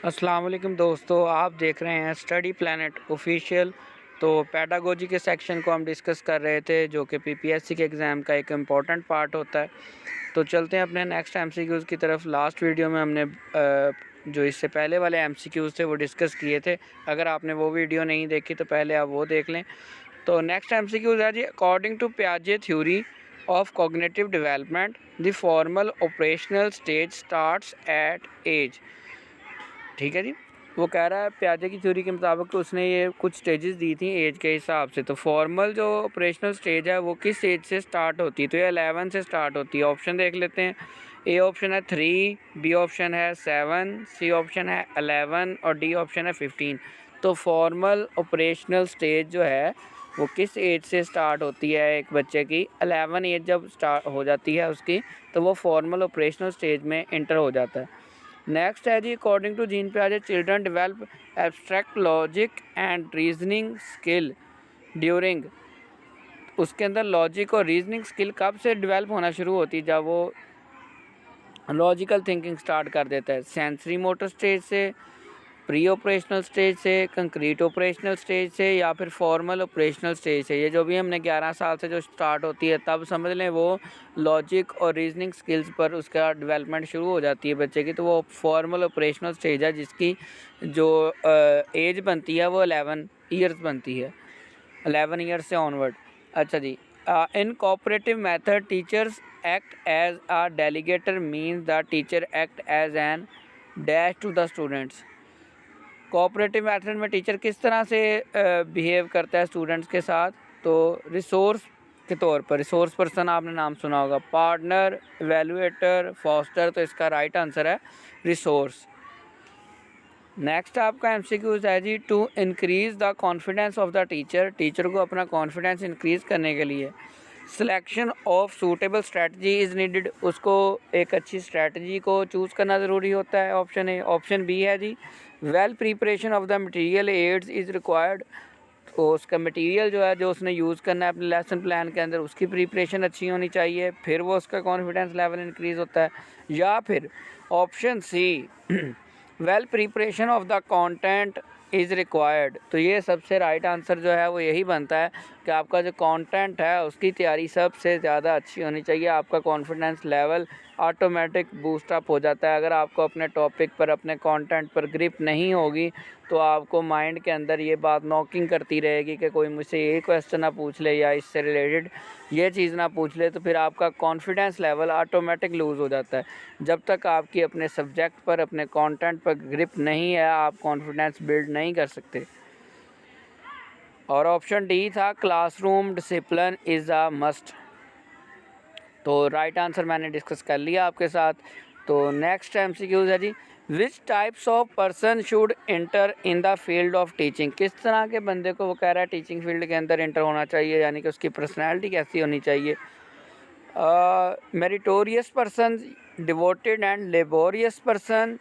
अस्सलाम वालेकुम दोस्तों, आप देख रहे हैं स्टडी प्लैनेट ऑफिशियल। तो पेडागोजी के सेक्शन को हम डिस्कस कर रहे थे, जो कि पीपीएससी के एग्ज़ाम का एक इम्पॉर्टेंट पार्ट होता है। तो चलते हैं अपने नेक्स्ट एमसीक्यूज़ की तरफ। लास्ट वीडियो में हमने जो इससे पहले वाले एमसीक्यूज़ थे वो डिस्कस किए थे। अगर आपने वो वीडियो नहीं देखी तो पहले आप वो देख लें। तो नेक्स्ट एमसीक्यूज़ है जी, अकॉर्डिंग टू पियाजे theory of cognitive development the formal operational stage starts at age. ठीक है जी। वो कह रहा है पियाजे की थ्योरी के मुताबिक उसने ये कुछ स्टेजेस दी थी एज के हिसाब से। तो फॉर्मल जो ऑपरेशनल स्टेज है वो किस एज से स्टार्ट होती है? तो ये 11 से स्टार्ट होती है। ऑप्शन देख लेते हैं। ए ऑप्शन है 3, बी ऑप्शन है 7, सी ऑप्शन है 11 और डी ऑप्शन है 15। तो फॉर्मल ऑपरेशनल स्टेज जो है वो किस एज से स्टार्ट होती है? एक बच्चे की 11 एज जब स्टार्ट हो जाती है उसकी, तो वो फॉर्मल ऑपरेशनल स्टेज में इंटर हो जाता है। नेक्स्ट है जी, अकॉर्डिंग टू जीन पियाजे children develop abstract logic and reasoning skill during. उसके अंदर लॉजिक और रीजनिंग स्किल कब से डेवलप होना शुरू होती है? जब वो लॉजिकल थिंकिंग स्टार्ट कर देता है। सेंसरी मोटर स्टेज से, प्री ऑपरेशनल स्टेज से, कंक्रीट ऑपरेशनल स्टेज से, या फिर फॉर्मल ऑपरेशनल स्टेज से। ये जो भी हमने 11 साल से जो स्टार्ट होती है, तब समझ लें वो लॉजिक और रीजनिंग स्किल्स पर उसका डेवलपमेंट शुरू हो जाती है बच्चे की। तो वो फॉर्मल ऑपरेशनल स्टेज है जिसकी जो एज बनती है वो 11 ईयर्स बनती है, 11 ईयर्स से ऑनवर्ड। अच्छा जी। In cooperative method teachers act as a delegator means the teacher act as an dash to the students. Cooperative method में टीचर किस तरह से बिहेव करता है स्टूडेंट्स के साथ? तो रिसोर्स के तौर पर, रिसोर्स पर्सन आपने नाम सुना होगा, पार्टनर, एवेलुएटर, फॉस्टर। तो इसका राइट आंसर है रिसोर्स। नेक्स्ट आपका एमसीक्यूज है जी, to increase the confidence of the teacher. Teacher को अपना कॉन्फिडेंस इंक्रीज करने के लिए selection of suitable strategy is needed. उसको एक अच्छी स्ट्रेटजी को चूज़ करना ज़रूरी होता है। Option A. ऑप्शन बी है जी, well preparation of the material aids is required. तो उसका मटेरियल जो है, जो उसने यूज़ करना है अपने लेसन प्लान के अंदर, उसकी प्रिपरेशन अच्छी होनी चाहिए, फिर वो उसका कॉन्फिडेंस लेवल इंक्रीज़ होता है। या फिर option C, well preparation of the content is required. तो ये सबसे राइट आंसर जो है वो यही बनता है कि आपका जो कंटेंट है उसकी तैयारी सबसे ज़्यादा अच्छी होनी चाहिए। आपका confidence level automatic boost up हो जाता है। अगर आपको अपने टॉपिक पर, अपने कंटेंट पर ग्रिप नहीं होगी तो आपको माइंड के अंदर ये बात नॉकिंग करती रहेगी कि कोई मुझसे ये क्वेश्चन ना पूछ ले या इससे रिलेटेड ये चीज़ ना पूछ ले, तो फिर आपका कॉन्फिडेंस लेवल ऑटोमेटिक लूज़ हो जाता है। जब तक आपकी अपने सब्जेक्ट पर, अपने कंटेंट पर ग्रिप नहीं है, आप कॉन्फिडेंस बिल्ड नहीं कर सकते। और ऑप्शन डी था, classroom discipline is a must. तो राइट आंसर मैंने डिस्कस कर लिया आपके साथ। तो नेक्स्ट एमसीक्यूज है जी, which types of person should enter in the field of teaching. किस तरह के बंदे को वो कह रहा है टीचिंग फील्ड के अंदर इंटर होना चाहिए, यानी कि उसकी पर्सनैलिटी कैसी होनी चाहिए? Meritorious person, devoted and laborious person,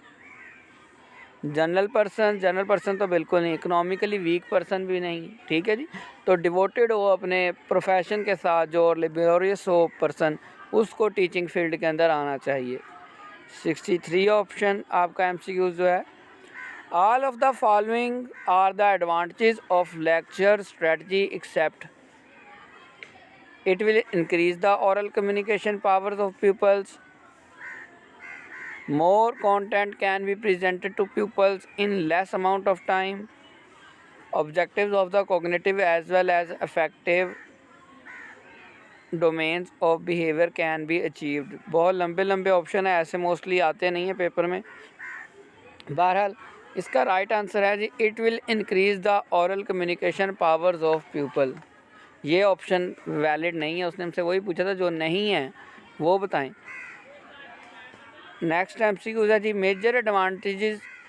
general person. General person तो बिल्कुल नहीं, इकोनॉमिकली वीक पर्सन भी नहीं। ठीक है जी। तो डिवोटेड हो अपने प्रोफेशन के साथ जो, और लेबोरियस हो पर्सन, उसको टीचिंग फील्ड के अंदर आना चाहिए। 63 ऑप्शन आपका एमसीक्यू जो है, all of the following are the advantages of lecture strategy except. It will increase the oral communication powers of pupils. More content can be presented to pupils in less amount of time. Objectives of the cognitive as well as affective domains of behavior can be achieved. बहुत लंबे लंबे option है, ऐसे mostly आते नहीं हैं paper में। बहरहाल इसका राइट आंसर है जी, it will increase the oral communication powers of people. ये ऑप्शन वैलिड नहीं है। उसने हमसे वही पूछा था, जो नहीं है वो बताएं। नेक्स्ट एमसीक्यू है जी, major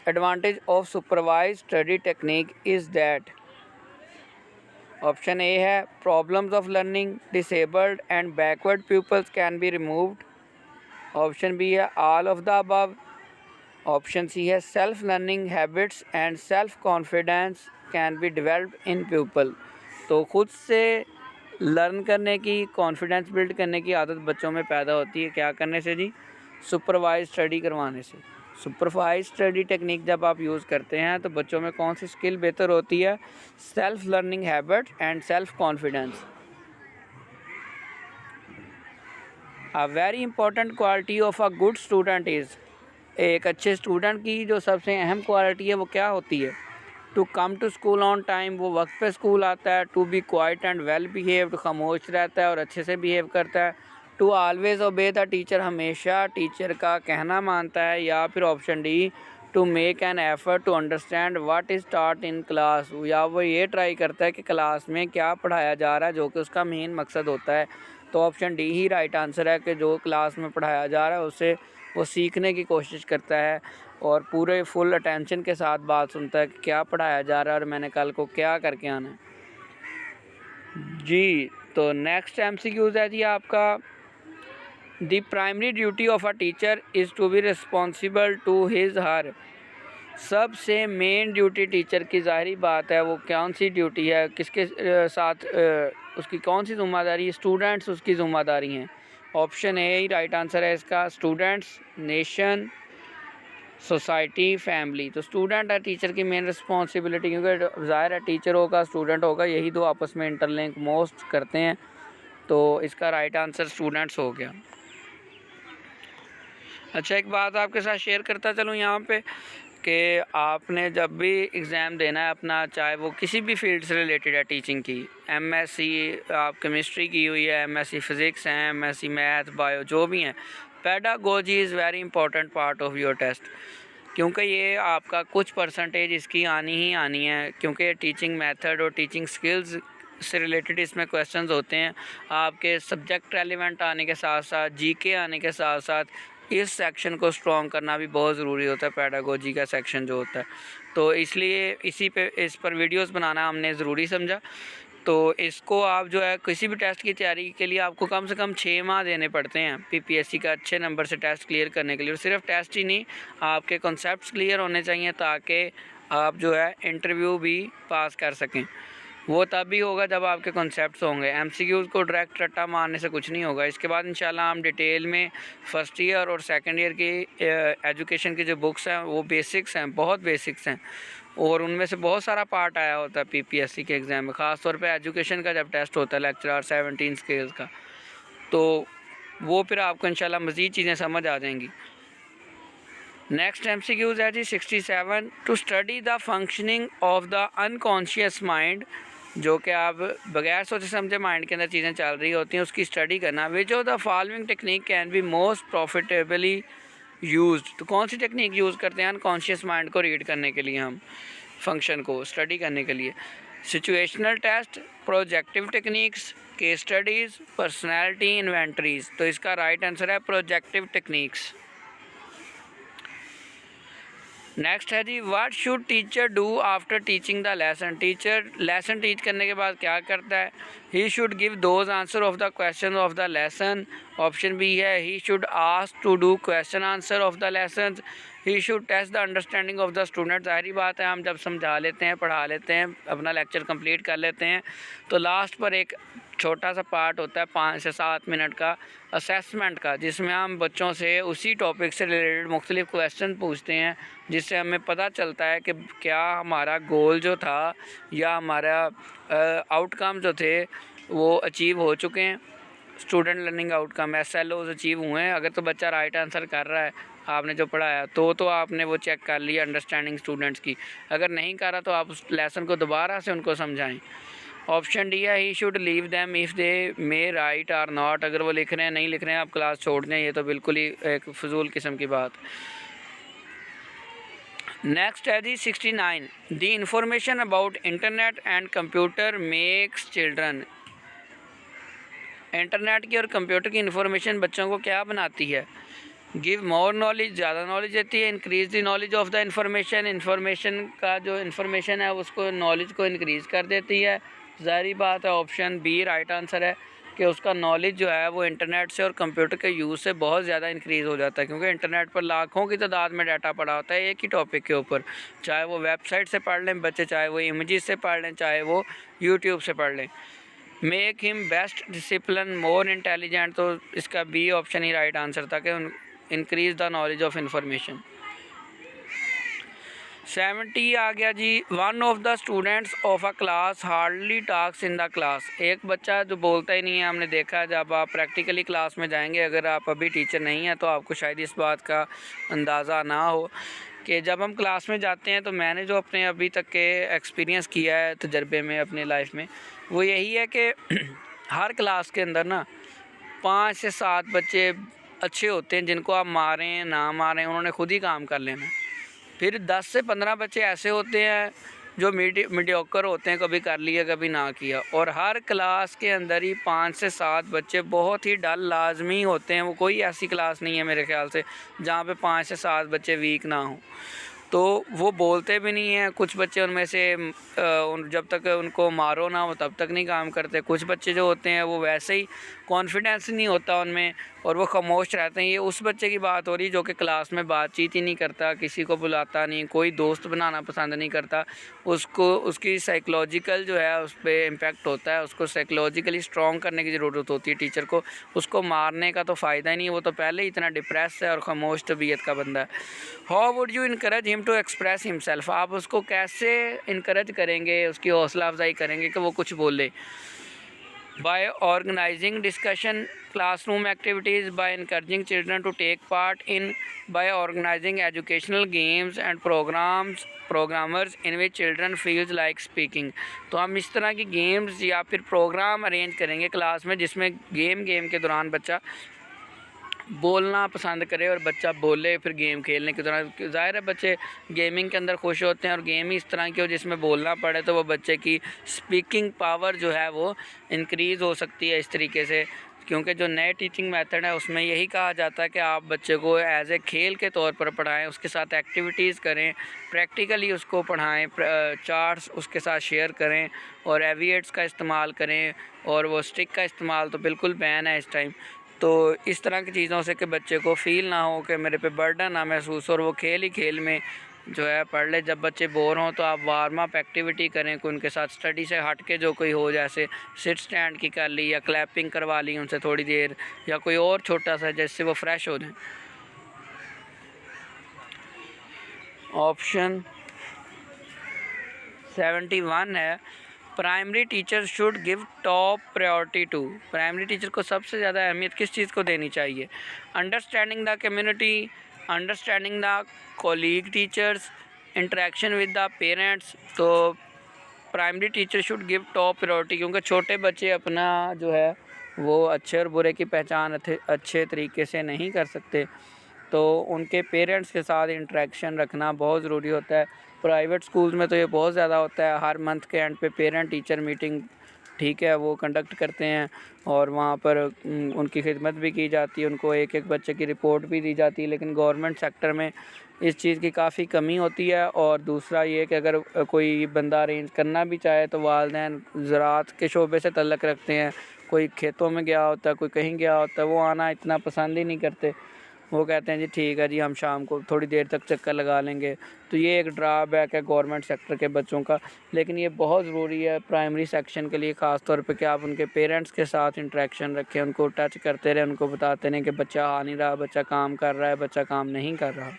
advantage of supervise study technique is that. Option A है, problems of learning disabled and backward peoples can be removed. Option B है, all of the above. Option C है, self learning habits and self confidence can be developed in people. तो खुद से learn करने की, confidence build करने की आदत बच्चों में पैदा होती है। क्या करने से जी? सुपरवाइज स्टडी करवाने से। सुपरवाइज स्टडी टेक्निक जब आप यूज़ करते हैं तो बच्चों में कौन सी स्किल बेहतर होती है? Self learning habit and self confidence. A very important quality of a good student is, एक अच्छे स्टूडेंट की जो सबसे अहम क्वालिटी है वो क्या होती है? To come to school on time, वो वक्त पे स्कूल आता है। To be quiet and well behaved, खामोश रहता है और अच्छे से बिहेव करता है। To always obey the teacher, हमेशा टीचर का कहना मानता है। या फिर option D, to make an effort to understand what is taught in class, या वो ये ट्राई करता है कि क्लास में क्या पढ़ाया जा रहा है जो कि उसका मेन मकसद होता है। तो ऑप्शन डी ही राइट आंसर है कि जो क्लास में पढ़ाया जा रहा है उससे वो सीखने की कोशिश करता है और पूरे फुल अटेंशन के साथ बात सुनता है कि क्या पढ़ाया जा रहा है और मैंने कल को क्या करके आना है। जी, तो नेक्स्ट एमसीक्यूज़ है जी आपका, the primary duty of a teacher is to be responsible to his her, सबसे मेन ड्यूटी टीचर की ज़ाहिरी बात है वो कौन सी ड्यूटी है, किसके साथ उसकी कौन सी ज़िम्मेदारी है? स्टूडेंट्स उसकी ज़िम्मेदारी हैं। Option A he right answer है इसका, स्टूडेंट्स, नेशन, सोसाइटी, फैमिली। तो स्टूडेंट है टीचर की मेन रिस्पॉन्सिबिलिटी, क्योंकि ज़ाहिर है टीचर होगा स्टूडेंट होगा, यही दो आपस में इंटरलिंक मोस्ट करते हैं। तो इसका राइट आंसर स्टूडेंट्स हो गया। अच्छा, एक बात आपके साथ शेयर करता चलूँ यहाँ पे कि आपने जब भी एग्ज़ाम देना है अपना, चाहे वो किसी भी फील्ड से रिलेटेड है, टीचिंग की, एमएससी आप केमिस्ट्री की हुई है, एमएससी फ़िज़िक्स है, एमएससी मैथ, बायो, जो भी हैं, pedagogy is very important part of your test, क्योंकि ये आपका कुछ परसेंटेज इसकी आनी ही आनी है, क्योंकि टीचिंग मेथड और टीचिंग स्किल्स से रिलेटेड इसमें क्वेश्चंस होते हैं। आपके सब्जेक्ट रेलिवेंट आने के साथ साथ जीके आने के साथ साथ इस सेक्शन को स्ट्रॉन्ग करना भी बहुत ज़रूरी होता है, पेडागोजी का सेक्शन जो होता है। तो इसलिए इस पर वीडियोस बनाना हमने ज़रूरी समझा। तो इसको आप जो है किसी भी टेस्ट की तैयारी के लिए आपको कम से कम 6 माह देने पड़ते हैं पीपीएससी का अच्छे नंबर से टेस्ट क्लियर करने के लिए। और सिर्फ टेस्ट ही नहीं, आपके कॉन्सेप्ट्स क्लियर होने चाहिए ताकि आप जो है इंटरव्यू भी पास कर सकें। वो तब भी होगा जब आपके कॉन्सेप्ट्स होंगे। एमसीक्यूज़ को डायरेक्ट रट्टा मारने से कुछ नहीं होगा। इसके बाद इंशाल्लाह हम डिटेल में फ़र्स्ट ईयर और सेकंड ईयर की एजुकेशन की जो बुक्स हैं वो बेसिक्स हैं, बहुत बेसिक्स हैं, और उनमें से बहुत सारा पार्ट आया होता है पीपीएससी के एग्ज़ाम में, ख़ास तौर पे एजुकेशन का जब टेस्ट होता है लेक्चर 17 स्केल्स का, तो वो फिर आपको इंशाल्लाह मज़ीद चीज़ें समझ आ जाएंगी। नेक्स्ट एमसीक्यूज़ है जी 67, to study the functioning of the unconscious mind, जो कि आप बगैर सोचे समझे माइंड के अंदर चीज़ें चल रही होती हैं उसकी स्टडी करना। Which of the following technique can be most profitably used, तो कौन सी टेक्निक यूज़ करते हैं अनकॉन्शियस माइंड को रीड करने के लिए, हम फंक्शन को स्टडी करने के लिए? Situational test, projective techniques, case studies, personality inventories. तो इसका राइट आंसर है प्रोजेक्टिव टेक्निक्स। नेक्स्ट है जी, what should teacher do after teaching the lesson, teacher lesson teach करने के बाद क्या करता है? He should give those answer of the question of the lesson. Option B है, he should ask to do question answer of the lesson. He should test the understanding of the student. ज़ाहिर बात है, हम जब समझा लेते हैं, पढ़ा लेते हैं, अपना लेक्चर कंप्लीट कर लेते हैं, तो लास्ट पर एक छोटा सा पार्ट होता है 5 से 7 मिनट का असेसमेंट का, जिसमें हम बच्चों से उसी टॉपिक से रिलेटेड मुख्तलिफ क्वेश्चन पूछते हैं, जिससे हमें पता चलता है कि क्या हमारा गोल जो था या हमारा आउटकम जो थे वो अचीव हो चुके हैं, student learning outcome SLOs achieve हुए हैं। अगर तो बच्चा राइट आंसर कर रहा है आपने जो पढ़ाया तो आपने वो चेक कर लिया अंडरस्टैंडिंग स्टूडेंट्स की। अगर नहीं कर रहा तो आप उस लेसन को दोबारा से उनको समझाएं। ऑप्शन डी है, he should leave them if they may write or not, अगर वो लिख रहे हैं नहीं लिख रहे हैं आप क्लास छोड़ दें, ये तो बिल्कुल ही एक फजूल किस्म की बात। नेक्स्ट है जी 69, the information about internet and computer makes children, internet की और कंप्यूटर की इन्फॉर्मेशन बच्चों को क्या बनाती है? गिव मोर नॉलेज, ज़्यादा नॉलेज देती है। Increase the knowledge of the information, information का जो इन्फॉर्मेशन है उसको नॉलेज को इंक्रीज़ कर देती है। ज़ाहिर बात है ऑप्शन बी राइट आंसर है कि उसका नॉलेज जो है वो इंटरनेट से और कंप्यूटर के यूज़ से बहुत ज़्यादा इंक्रीज़ हो जाता है, क्योंकि इंटरनेट पर लाखों की तादाद में डाटा पड़ा होता है एक ही टॉपिक के ऊपर, चाहे वो वेबसाइट से पढ़ लें बच्चे, चाहे वो इमेजेस से पढ़ लें, चाहे वो यूट्यूब से पढ़ लें। Make him best discipline more intelligent, तो इसका बी ऑप्शन ही राइट आंसर था कि increase the knowledge of information. 70 आ गया जी। One of the students of a class hardly talks in the class. एक बच्चा जो बोलता ही नहीं है। हमने देखा है जब आप प्रैक्टिकली क्लास में जाएंगे, अगर आप अभी टीचर नहीं हैं तो आपको शायद इस बात का अंदाज़ा ना हो कि जब हम क्लास में जाते हैं तो मैंने जो अपने अभी तक के एक्सपीरियंस किया है तजर्बे में अपनी लाइफ में, वो यही है कि हर क्लास के अंदर ना 5 से 7 बच्चे अच्छे होते हैं जिनको आप मारें ना मारें उन्होंने खुद ही काम कर लेना। फिर 10 से 15 बच्चे ऐसे होते हैं जो मीडियोकर होते हैं, कभी कर लिया कभी ना किया। और हर क्लास के अंदर ही 5 से 7 बच्चे बहुत ही डल लाजमी होते हैं। वो कोई ऐसी क्लास नहीं है मेरे ख्याल से जहाँ पे 5 से 7 बच्चे वीक ना हों। तो वो बोलते भी नहीं हैं। कुछ बच्चे उनमें से जब तक उनको मारो ना वो तब तक नहीं काम करते। कुछ बच्चे जो होते हैं वो वैसे ही कॉन्फिडेंस नहीं होता उनमें और वो खामोश रहते हैं। ये उस बच्चे की बात हो रही जो कि क्लास में बातचीत ही नहीं करता, किसी को बुलाता नहीं, कोई दोस्त बनाना पसंद नहीं करता। उसको उसकी साइकोलॉजिकल जो है उस पर इम्पेक्ट होता है। उसको साइकोलॉजिकली स्ट्रॉन्ग करने की ज़रूरत होती है टीचर को। उसको मारने का तो फ़ायदा ही नहीं, वो तो पहले ही इतना डिप्रेस है और खामोश तबीयत का बंदा है। How would you encourage him to express himself. आप उसको कैसे इनकरेज करेंगे, उसकी हौसला अफजाई करेंगे कि वो कुछ बोले। By organising discussion classroom activities, by encouraging children to take part in, by organizing educational games and programmers in which children feels like speaking। तो हम इस तरह की गेम्स या फिर प्रोग्राम अरेंज करेंगे क्लास में जिसमें गेम के दौरान बच्चा बोलना पसंद करे और बच्चा बोले। फिर गेम खेलने के दौरान ज़ाहिर है बच्चे गेमिंग के अंदर खुश होते हैं और गेम ही इस तरह की हो जिसमें बोलना पड़े तो वो बच्चे की स्पीकिंग पावर जो है वो इंक्रीज़ हो सकती है इस तरीके से। क्योंकि जो नए टीचिंग मेथड है उसमें यही कहा जाता है कि आप बच्चे को एज ए खेल के तौर पर पढ़ाएं, उसके साथ एक्टिविटीज़ करें, प्रैक्टिकली उसको पढ़ाएं, चार्ट्स उसके साथ शेयर करें और एविएट्स का इस्तेमाल करें। और वो स्टिक का इस्तेमाल तो बिल्कुल बैन है इस टाइम। तो इस तरह की चीज़ों से कि बच्चे को फ़ील ना हो कि मेरे पे बर्डन ना महसूस हो और वो खेल ही खेल में जो है पढ़ ले। जब बच्चे बोर हों तो आप वार्म अप एक्टिविटी करें कि उनके साथ स्टडी से हट के जो कोई हो, जैसे सिट स्टैंड की कर ली या क्लैपिंग करवा ली उनसे थोड़ी देर, या कोई और छोटा सा जिससे वो फ्रेश हो जाए। ऑप्शन 71 है primary teacher should give top priority to. Primary teacher को सबसे ज़्यादा अहमियत किस चीज़ को देनी चाहिए। Understanding the community, understanding the colleague teachers, interaction with the parents. तो primary teacher should give top priority क्योंकि छोटे बच्चे अपना जो है वो अच्छे और बुरे की पहचान अच्छे तरीके से नहीं कर सकते। तो उनके पेरेंट्स के साथ इंटरेक्शन रखना बहुत ज़रूरी होता है। प्राइवेट स्कूल्स में तो ये बहुत ज़्यादा होता है। हर मंथ के एंड पे पेरेंट टीचर मीटिंग ठीक है वो कंडक्ट करते हैं और वहाँ पर उनकी खिदमत भी की जाती है, उनको एक एक बच्चे की रिपोर्ट भी दी जाती है। लेकिन गवर्नमेंट सेक्टर में इस चीज़ की काफ़ी कमी होती है। और दूसरा ये कि अगर कोई बंदा अरेंज करना भी चाहे तो वालिदैन ज़राअत के शोबे से तल्लक़ रखते हैं, कोई खेतों में गया होता है, कोई कहीं गया होता है, वो आना इतना पसंद ही नहीं करते। वो कहते हैं जी ठीक है जी हम शाम को थोड़ी देर तक चक्कर लगा लेंगे। तो ये एक ड्रॉबैक है गवर्नमेंट सेक्टर के बच्चों का। लेकिन ये बहुत ज़रूरी है प्राइमरी सेक्शन के लिए ख़ास तौर पे कि आप उनके पेरेंट्स के साथ इंटरेक्शन रखें, उनको टच करते रहें, उनको बताते रहें कि बच्चा आ नहीं रहा, बच्चा काम कर रहा है, बच्चा काम नहीं कर रहा।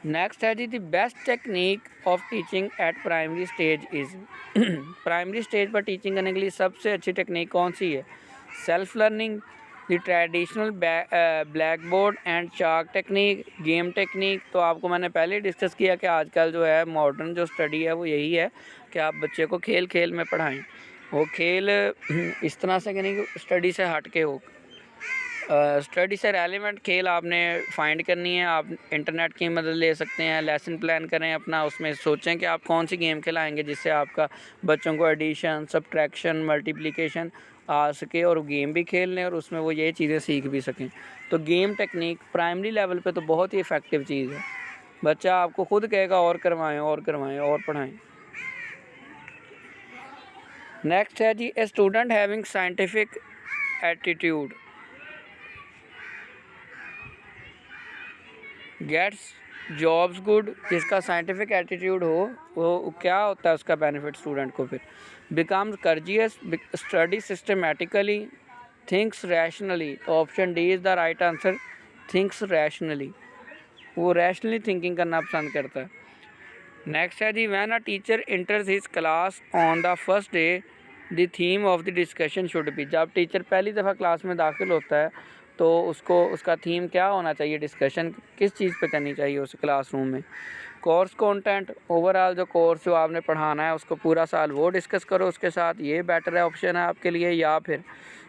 नेक्स्ट है जी the best technique of teaching at primary stage is. Primary stage पर टीचिंग करने के लिए सबसे अच्छी टेक्निक कौन सी है। Self learning, the traditional black board and chalk technique, game technique. तो आपको मैंने पहले डिस्कस किया कि आजकल जो है मॉडर्न जो स्टडी है वो यही है कि आप बच्चे को खेल खेल में पढ़ाएं। वो खेल इस तरह से कि नहीं स्टडी से हट के हो। स्टडी से रेलिवेंट खेल आपने फाइंड करनी है। आप इंटरनेट की मदद ले सकते हैं, लेसन प्लान करें अपना, उसमें सोचें कि आप कौन सी गेम खिलाएंगे जिससे आपका बच्चों को एडिशन, सब्ट्रैक्शन, मल्टीप्लिकेशन आ सके और गेम भी खेल लें और उसमें वो ये चीज़ें सीख भी सकें। तो गेम टेक्निक प्राइमरी लेवल पे तो बहुत ही इफ़ेक्टिव चीज़ है। बच्चा आपको खुद कहेगा और करवाएं और करवाएं और पढ़ाएं। नेक्स्ट है जी a student having scientific attitude gets jobs good. जिसका साइंटिफिक एटीट्यूड हो वो क्या होता है उसका बेनिफिट स्टूडेंट को। फिर becomes curious, study systematically, thinks rationally. तो option D is the right answer, thinks rationally. वो रैशनली थिंकिंग करना पसंद करता है। नेक्स्ट है जी, when a teacher enters his class on the first day the theme of the discussion should be. जब टीचर पहली दफ़ा क्लास में दाखिल होता है तो उसको उसका थीम क्या होना चाहिए, डिस्कशन किस चीज़ पे करनी चाहिए उस क्लासरूम में। कोर्स कंटेंट, ओवरऑल जो कोर्स जो आपने पढ़ाना है उसको पूरा साल वो डिस्कस करो उसके साथ, ये बेटर है ऑप्शन है आपके लिए। या फिर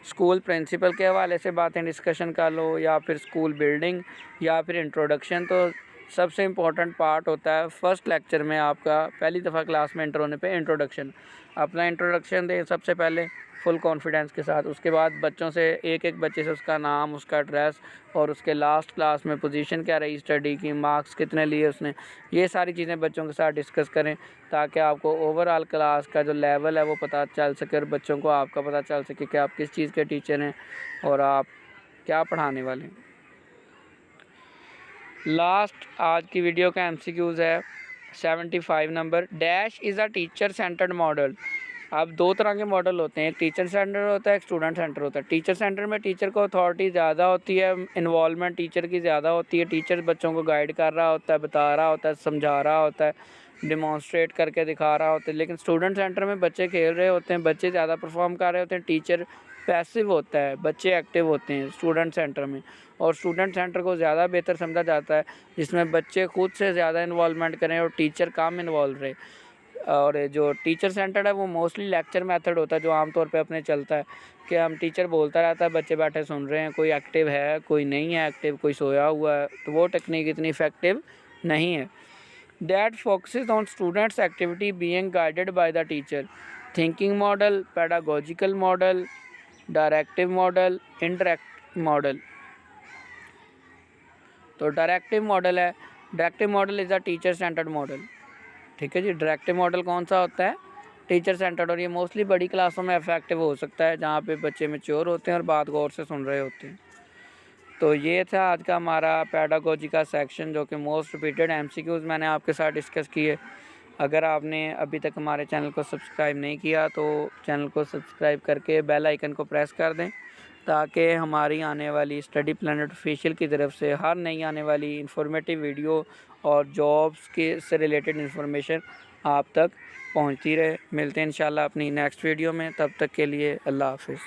स्कूल प्रिंसिपल के हवाले से बातें डिस्कशन कर लो, या फिर स्कूल बिल्डिंग, या फिर इंट्रोडक्शन। तो सबसे इम्पोर्टेंट पार्ट होता है फर्स्ट लेक्चर में आपका, पहली दफ़ा क्लास में एंटर होने पे इंट्रोडक्शन। अपना इंट्रोडक्शन दें सबसे पहले फुल कॉन्फिडेंस के साथ। उसके बाद बच्चों से एक एक बच्चे से उसका नाम, उसका एड्रेस और उसके लास्ट क्लास में पोजीशन क्या रही स्टडी की, मार्क्स कितने लिए उसने, ये सारी चीज़ें बच्चों के साथ डिस्कस करें ताकि आपको ओवरऑल क्लास का जो लेवल है वो पता चल सके और बच्चों को आपका पता चल सके कि आप किस चीज़ के टीचर हैं और आप क्या पढ़ाने वाले हैं। लास्ट आज की वीडियो का MCQs है 75 number. Dash is a teacher centred model. अब दो तरह के मॉडल होते हैं, एक टीचर सेंटर होता है, एक स्टूडेंट सेंटर होता है। टीचर सेंटर में टीचर को अथॉरिटी ज़्यादा होती है, इन्वॉल्वमेंट टीचर की ज़्यादा होती है, टीचर बच्चों को गाइड कर रहा होता है, बता रहा होता है, समझा रहा होता है, डिमॉन्स्ट्रेट करके दिखा रहा होता है। लेकिन स्टूडेंट सेंटर में बच्चे खेल रहे होते हैं, बच्चे ज़्यादा परफॉर्म कर रहे होते हैं, टीचर पैसिव होता है, बच्चे एक्टिव होते हैं स्टूडेंट सेंटर में। और स्टूडेंट सेंटर को ज़्यादा बेहतर समझा जाता है जिसमें बच्चे खुद से ज़्यादा इन्वॉल्वमेंट करें और टीचर कम इन्वॉल्व रहे। और जो टीचर सेंटर्ड है वो मोस्टली लेक्चर मेथड होता है जो आमतौर पे अपने चलता है कि हम टीचर बोलता रहता है, बच्चे बैठे सुन रहे हैं, कोई एक्टिव है कोई नहीं है एक्टिव, कोई सोया हुआ है। तो वो टेक्निक इतनी इफेक्टिव नहीं है। That focuses on students activity being guided by the teacher. Thinking model, pedagogical model, directive model, interact model. तो डायरेक्टिव मॉडल है, directive model is a teacher centred model. ठीक है जी। डायरेक्टिव मॉडल कौन सा होता है, टीचर सेंटर्ड। और ये मोस्टली बड़ी क्लासों में इफेक्टिव हो सकता है जहाँ पे बच्चे मैच्योर होते हैं और बात गौर से सुन रहे होते हैं। तो ये था आज का हमारा पेडागोजी का सेक्शन जो कि मोस्ट रिपीटेड MCQs मैंने आपके साथ डिस्कस किए। अगर आपने अभी तक हमारे चैनल को सब्सक्राइब नहीं किया तो चैनल को सब्सक्राइब करके बेल आइकन को प्रेस कर दें ताकि हमारी आने वाली स्टडी प्लैनेट ऑफिशियल की तरफ से हर नई आने वाली इंफॉर्मेटिव वीडियो और जॉब्स के से रिलेटेड इन्फॉर्मेशन आप तक पहुंचती रहे। मिलते हैं इंशाल्लाह अपनी नेक्स्ट वीडियो में, तब तक के लिए अल्लाह हाफ़िज़।